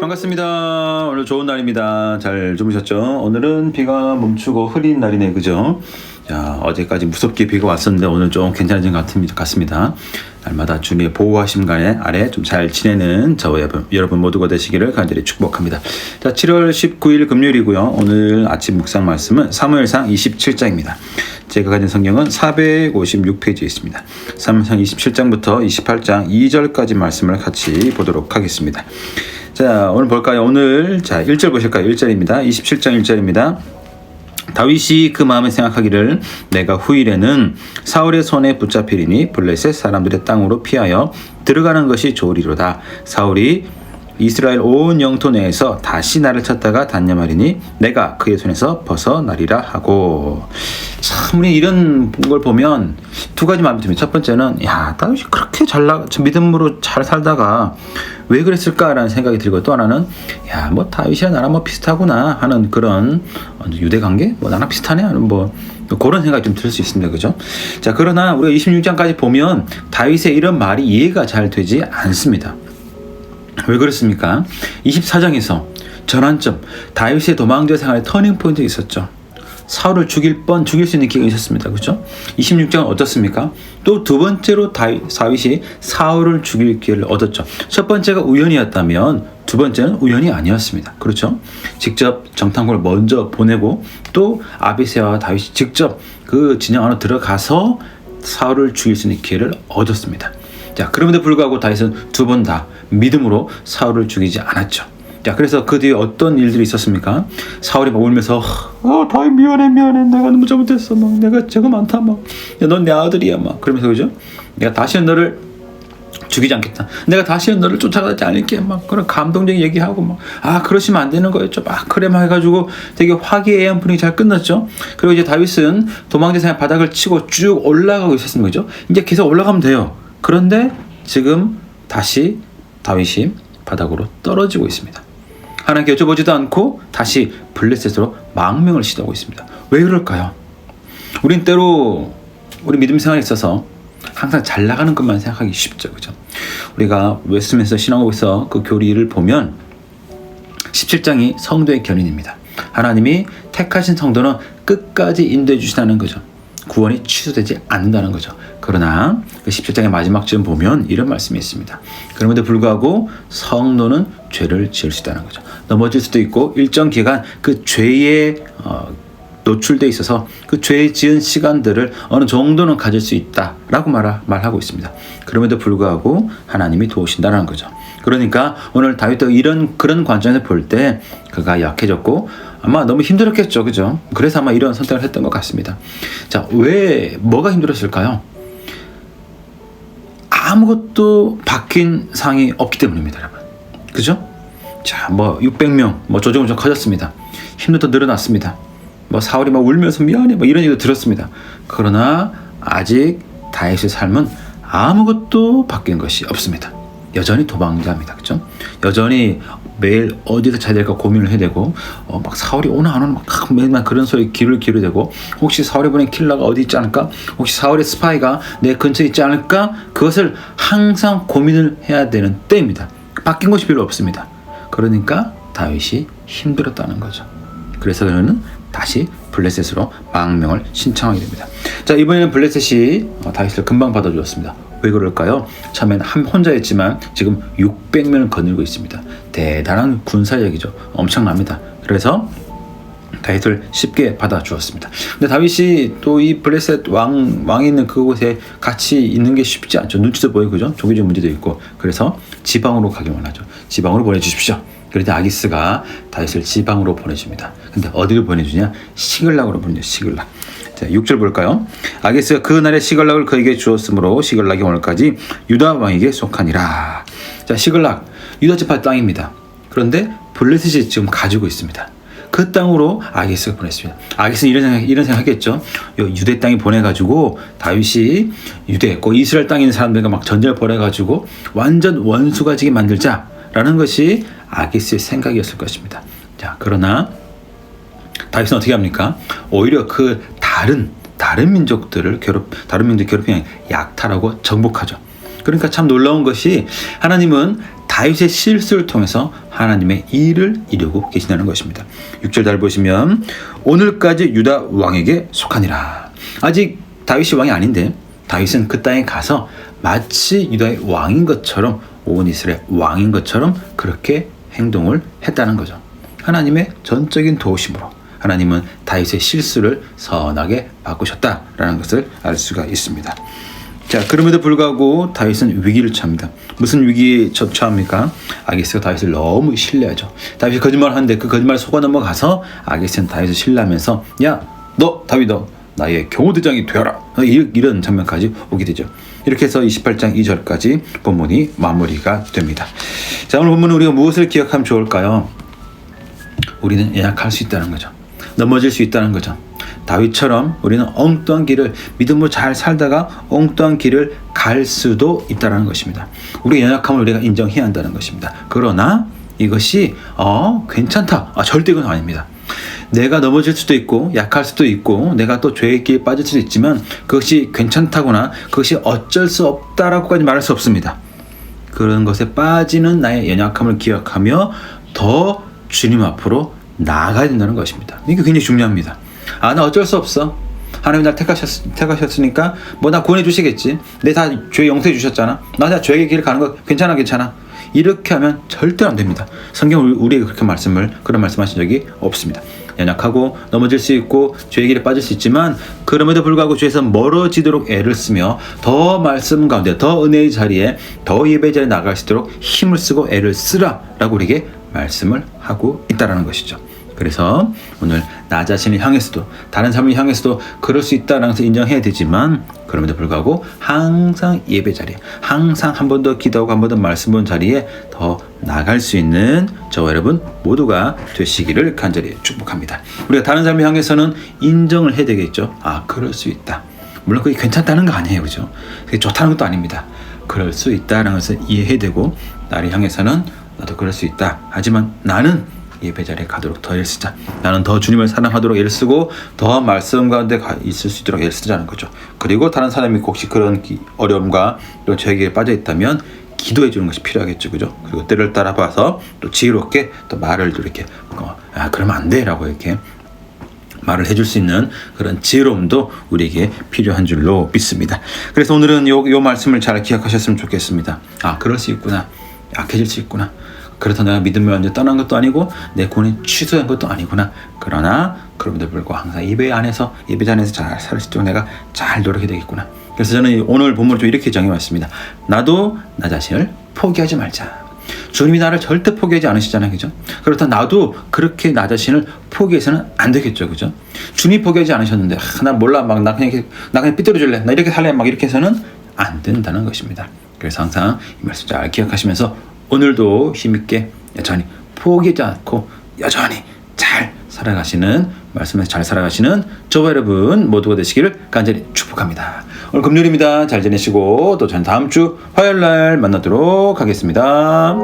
반갑습니다. 오늘 좋은 날입니다. 잘 주무셨죠? 오늘은 비가 멈추고 흐린 날이네, 그죠? 자, 어제까지 무섭게 비가 왔었는데 오늘 좀 괜찮아진 것 같습니다. 날마다 주님의 보호하심 아래 좀 잘 지내는 저와 여러분 모두가 되시기를 간절히 축복합니다. 자, 7월 19일 금요일이고요. 오늘 아침 묵상 말씀은 사무엘상 27장입니다. 제가 가진 성경은 456페이지에 있습니다. 사무엘상 27장부터 28장 2절까지 말씀을 같이 보도록 하겠습니다. 자, 오늘 볼까요? 오늘 1절 보실까요? 1절입니다. 27장 1절입니다. 다윗이 그 마음에 생각하기를 내가 후일에는 사울의 손에 붙잡히리니 블레셋 사람들의 땅으로 피하여 들어가는 것이 좋으리로다. 사울이 이스라엘 온 영토 내에서 다시 나를 찾다가 단념하리니 내가 그의 손에서 벗어나리라 하고. 참, 우리 이런 걸 보면 두 가지 마음이 듭니다. 첫 번째는 다윗이 그렇게 믿음으로 잘 살다가 왜 그랬을까라는 생각이 들고, 또 하나는 다윗이랑 나랑 비슷하구나 하는 그런 유대 관계, 나랑 비슷하네 하는 그런 생각이 좀 들 수 있습니다. 그죠? 자, 그러나 우리가 26장까지 보면 다윗의 이런 말이 이해가 잘 되지 않습니다. 왜 그렇습니까? 24장에서 전환점, 다윗의 도망자 생활의 터닝포인트가 있었죠. 사울을 죽일 수 있는 기회가 있었습니다. 그렇죠? 26장은 어떻습니까? 또 두 번째로 다윗이 사울을 죽일 기회를 얻었죠. 첫 번째가 우연이었다면 두 번째는 우연이 아니었습니다. 그렇죠? 직접 정탐꾼을 먼저 보내고 또 아비새와 다윗이 직접 그 진영 안으로 들어가서 사울을 죽일 수 있는 기회를 얻었습니다. 자, 그럼에도 불구하고 다윗은 두 번 다 믿음으로 사울을 죽이지 않았죠. 자, 그래서 그 뒤에 어떤 일들이 있었습니까? 사울이 막 울면서 다윗 미안해 내가 너무 잘못했어 내가 죄가 많다 넌 내 아들이야 그러면서, 그죠? 내가 다시는 너를 죽이지 않겠다. 내가 다시는 너를 쫓아가지 않을게 그런 감동적인 얘기하고 그러시면 안 되는 거였죠. 그래 해가지고 되게 화기애애한 분위기 잘 끝났죠. 그리고 이제 다윗은 도망자 생활 바닥을 치고 쭉 올라가고 있었는 거죠. 이제 계속 올라가면 돼요. 그런데 지금 다시 다윗이 바닥으로 떨어지고 있습니다. 하나님께 여쭤보지도 않고 다시 블레셋으로 망명을 시도하고 있습니다. 왜 그럴까요? 우린 때로 우리 믿음 생활에 있어서 항상 잘 나가는 것만 생각하기 쉽죠. 그죠? 우리가 웨스트민스터 신앙국에서 그 교리를 보면 17장이 성도의 견인입니다. 하나님이 택하신 성도는 끝까지 인도해 주시다는 거죠. 구원이 취소되지 않는다는 거죠. 그러나 그 17장의 마지막 쯤 보면 이런 말씀이 있습니다. 그럼에도 불구하고 성도는 죄를 지을 수 있다는 거죠. 넘어질 수도 있고 일정 기간 그 죄에 노출돼 있어서 그 죄 지은 시간들을 어느 정도는 가질 수 있다라고 말하고 있습니다. 그럼에도 불구하고 하나님이 도우신다는 거죠. 그러니까 오늘 다윗도 그런 관점에서 볼 때 그가 약해졌고 아마 너무 힘들었겠죠. 그죠? 그래서 아마 이런 선택을 했던 것 같습니다. 자, 뭐가 힘들었을까요? 아무것도 바뀐 상이 없기 때문입니다, 여러분. 그죠? 자, 600명, 조금 커졌습니다. 힘도 더 늘어났습니다. 사울이 울면서 미안해, 이런 얘기도 들었습니다. 그러나 아직 다윗의 삶은 아무것도 바뀐 것이 없습니다. 여전히 도망자입니다. 그죠? 여전히 매일 어디서 자야 될까 고민을 해야 되고, 사울이 오나 안 오나 매일만 그런 소리에 귀를 기울이고, 혹시 사울이 보낸 킬러가 어디 있지 않을까? 혹시 사울의 스파이가 내 근처에 있지 않을까? 그것을 항상 고민을 해야 되는 때입니다. 바뀐 것이 별로 없습니다. 그러니까 다윗이 힘들었다는 거죠. 그래서 그는 다시 블레셋으로 망명을 신청하게 됩니다. 자, 이번에는 블레셋이 다윗을 금방 받아주었습니다. 왜 그럴까요? 처음에는 혼자였지만 지금 600명을 거느리고 있습니다. 대단한 군사력이죠. 엄청납니다. 그래서 다윗을 쉽게 받아주었습니다. 근데 다윗이 또 이 블레셋 왕이 있는 그곳에 같이 있는 게 쉽지 않죠. 눈치도 보이고, 그죠? 종교적 문제도 있고. 그래서 지방으로 가기만 하죠. 지방으로 보내주십시오. 그런데 아기스가 다윗을 지방으로 보내줍니다. 근데 어디를 보내주냐? 시글락으로 보내죠. 시글락. 자, 6절 볼까요? 아기스가 그날의 시글락을 그에게 주었으므로 시글락이 오늘까지 유다 왕에게 속하니라. 자, 시글락, 유다 지파 땅입니다. 그런데 블레셋이 지금 가지고 있습니다. 그 땅으로 아기스가 보냈습니다. 아기스는 이런 생각했겠죠. 유대 땅에 보내가지고 다윗이 유대, 이스라엘 땅에 있는 사람들과 전쟁을 벌여가지고 완전 원수가 지게 만들자라는 것이 아기스의 생각이었을 것입니다. 자, 그러나 다윗은 어떻게 합니까? 오히려 그 다른 민족들을 괴롭히는 약탈하고 정복하죠. 그러니까 참 놀라운 것이 하나님은 다윗의 실수를 통해서 하나님의 일을 이루고 계시다는 것입니다. 6절 잘 보시면 오늘까지 유다 왕에게 속하니라. 아직 다윗이 왕이 아닌데 다윗은 그 땅에 가서 마치 유다의 왕인 것처럼 온 이스라엘 왕인 것처럼 그렇게 행동을 했다는 거죠. 하나님의 전적인 도우심으로 하나님은 다윗의 실수를 선하게 바꾸셨다라는 것을 알 수가 있습니다. 자, 그럼에도 불구하고 다윗은 위기를 처합니다. 무슨 위기에 처합니까? 아기스가 다윗을 너무 신뢰하죠. 다윗이 거짓말을 하는데 그 거짓말 속아 넘어가서 아기스는 다윗을 신뢰하면서 야, 너 다윗 너 나의 경호대장이 되어라. 이런 장면까지 오게 되죠. 이렇게 해서 28장 2절까지 본문이 마무리가 됩니다. 자, 오늘 본문은 우리가 무엇을 기억하면 좋을까요? 우리는 연약할 수 있다는 거죠. 넘어질 수 있다는 거죠. 다윗처럼 우리는 엉뚱한 길을 믿음으로 잘 살다가 엉뚱한 길을 갈 수도 있다는 것입니다. 우리의 연약함을 우리가 인정해야 한다는 것입니다. 그러나 이것이 괜찮다. 절대 그건 아닙니다. 내가 넘어질 수도 있고 약할 수도 있고 내가 또 죄의 길에 빠질 수도 있지만 그것이 괜찮다거나 그것이 어쩔 수 없다라고까지 말할 수 없습니다. 그런 것에 빠지는 나의 연약함을 기억하며 더 주님 앞으로 나아가야 된다는 것입니다. 이게 굉장히 중요합니다. 나 어쩔 수 없어. 하나님 날 택하셨으니까 뭐 나 구원해 주시겠지. 내 다 죄 용서해 주셨잖아. 나 다 죄의 길을 가는 거 괜찮아. 이렇게 하면 절대 안 됩니다. 성경은 우리에게 그런 말씀하신 적이 없습니다. 연약하고 넘어질 수 있고 죄의 길에 빠질 수 있지만 그럼에도 불구하고 죄에서 멀어지도록 애를 쓰며 더 말씀 가운데 더 은혜의 자리에 더 예배 자리에 나갈 수 있도록 힘을 쓰고 애를 쓰라라고 우리에게 말씀을 하고 있다는 것이죠. 그래서 오늘 나 자신을 향해서도 다른 사람을 향해서도 그럴 수 있다는 것을 인정해야 되지만 그럼에도 불구하고 항상 예배 자리에 항상 한 번 더 기도하고 한 번 더 말씀 본 자리에 더 나갈 수 있는 저와 여러분 모두가 되시기를 간절히 축복합니다. 우리가 다른 사람을 향해서는 인정을 해야 되겠죠. 그럴 수 있다. 물론 그게 괜찮다는 거 아니에요. 그죠? 그게 좋다는 것도 아닙니다. 그럴 수 있다는 것을 이해해야 되고 나를 향해서는 나도 그럴 수 있다. 하지만 나는 예배 자리에 가도록 더 애를 쓰자. 나는 더 주님을 사랑하도록 애를 쓰고 더 말씀 가운데 있을 수 있도록 애를 쓰자는 거죠. 그리고 다른 사람이 혹시 그런 어려움과 또 죄에게 빠져 있다면 기도해 주는 것이 필요하겠죠. 그죠? 그리고 때를 따라 봐서 또 지혜롭게 또 말을 이렇게 그러면 안 돼 라고 이렇게 말을 해줄 수 있는 그런 지혜로움도 우리에게 필요한 줄로 믿습니다. 그래서 오늘은 요 말씀을 잘 기억하셨으면 좋겠습니다. 그럴 수 있구나. 약해질 수 있구나. 그렇다 내가 믿음을 완전히 떠난 것도 아니고 내 구원이 취소한 것도 아니구나. 그러나 그럼에도 불구하고 항상 예배 안에서 잘 살 수 있도록 내가 잘 노력해야 되겠구나. 그래서 저는 오늘 본문을 좀 이렇게 정해왔습니다. 나도 나 자신을 포기하지 말자. 주님이 나를 절대 포기하지 않으시잖아요. 그죠? 그렇다 나도 그렇게 나 자신을 포기해서는 안 되겠죠. 그죠? 주님이 포기하지 않으셨는데 나 몰라 나 그냥 삐뚤어질래. 나 이렇게 살래. 이렇게 해서는 안 된다는 것입니다. 그래서 항상 이 말씀 잘 기억하시면서 오늘도 힘있게 여전히 포기하지 않고 여전히 잘 살아가시는 말씀에서 잘 살아가시는 저와 여러분 모두가 되시기를 간절히 축복합니다. 오늘 금요일입니다. 잘 지내시고 또 저는 다음 주 화요일 날 만나도록 하겠습니다.